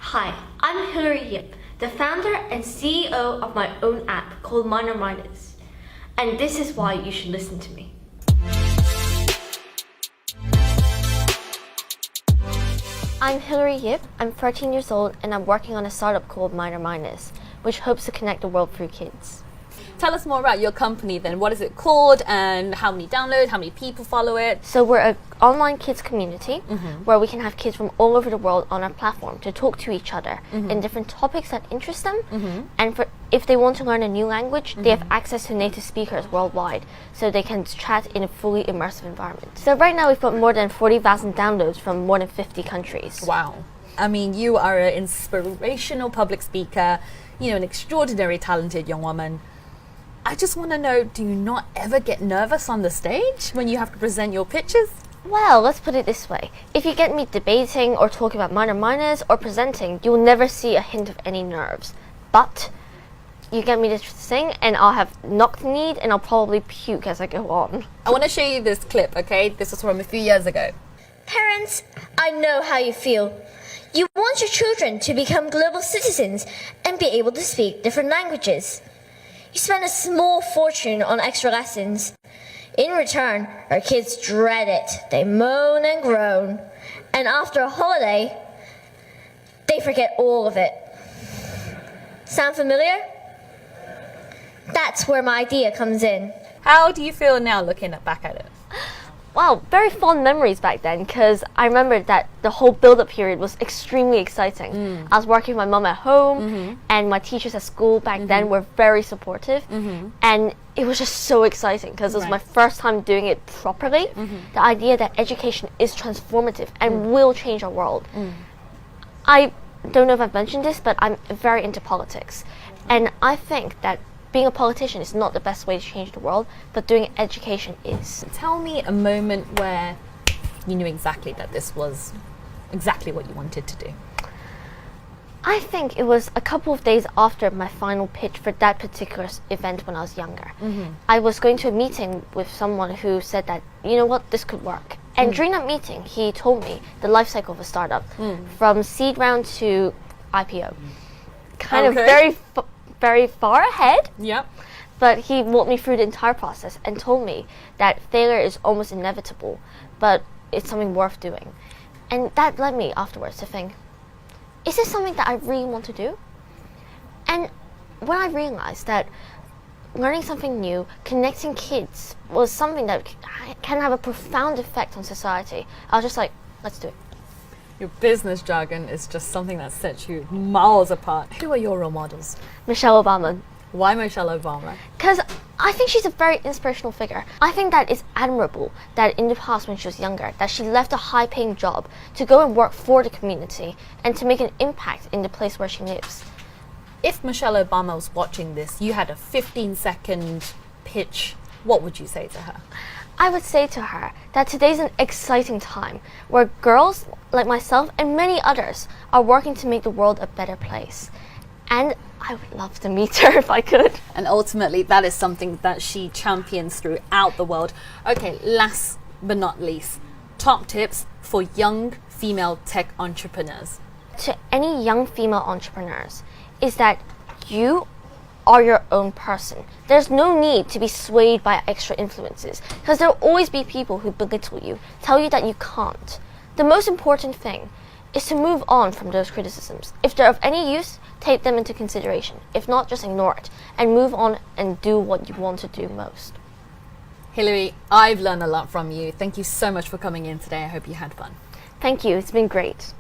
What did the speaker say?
Hi, I'm Hilary Yip, the founder and CEO of my own app called Minor Minors. And this is why you should listen to me. I'm Hilary Yip, I'm 13 years old, and I'm working on a startup called Minor Minors, which hopes to connect the world through kids. Tell us more about your company then. What is it called and how many downloads, how many people follow it? So we're an online kids community where we can have kids from all over the world on our platform to talk to each other in different topics that interest them. And if they want to learn a new language, they have access to native speakers worldwide, so they can chat in a fully immersive environment. So right now we've got more than 40,000 downloads from more than 50 countries. Wow. I mean, you are an inspirational public speaker, an extraordinary talented young woman. I just want to know, do you not ever get nervous on the stage when you have to present your pitches? Well, let's put it this way. If you get me debating or talking about minor minors or presenting, you'll never see a hint of any nerves. But you get me to sing and I'll have knock-kneed and I'll probably puke as I go on. I want to show you this clip, okay? This was from a few years ago. Parents, I know how you feel. You want your children to become global citizens and be able to speak different languages. You spend a small fortune on extra lessons. In return, our kids dread it. They moan and groan. And after a holiday, they forget all of it. Sound familiar? That's where my idea comes in. How do you feel now looking back at it? Wow, very fond memories back then, because I remember that the whole build-up period was extremely exciting. I was working with my mum at home, and my teachers at school back then were very supportive, and it was just so exciting because it was my first time doing it properly. The idea that education is transformative and will change our world. I don't know if I've mentioned this, but I'm very into politics, and I think that being a politician is not the best way to change the world, but doing education is. Tell me a moment where you knew exactly that this was exactly what you wanted to do. I think it was a couple of days after my final pitch for that particular event when I was younger. I was going to a meeting with someone who said that, you know what, this could work. And during that meeting, he told me the life cycle of a startup, from seed round to IPO. Kind of very far ahead. Yep. But he walked me through the entire process and told me that failure is almost inevitable, but it's something worth doing. And that led me afterwards to think, is this something that I really want to do? And when I realized that learning something new, connecting kids, was something that can have a profound effect on society, I was just like, let's do it. Your business jargon is just something that sets you miles apart. Who are your role models? Michelle Obama. Why Michelle Obama? Because I think she's a very inspirational figure. I think that it's admirable that in the past when she was younger, that she left a high-paying job to go and work for the community and to make an impact in the place where she lives. If Michelle Obama was watching this, you had a 15-second pitch, what would you say to her? I would say to her that today's an exciting time where girls like myself and many others are working to make the world a better place. And I would love to meet her if I could. And ultimately, that is something that she champions throughout the world. Okay, last but not least, top tips for young female tech entrepreneurs. To any young female entrepreneurs is that you are your own person. There's no need to be swayed by extra influences, because there'll always be people who belittle you, tell you that you can't. The most important thing is to move on from those criticisms. If they're of any use, take them into consideration. If not, just ignore it and move on and do what you want to do most. Hilary, I've learned a lot from you. Thank you so much for coming in today. I hope you had fun. Thank you, it's been great.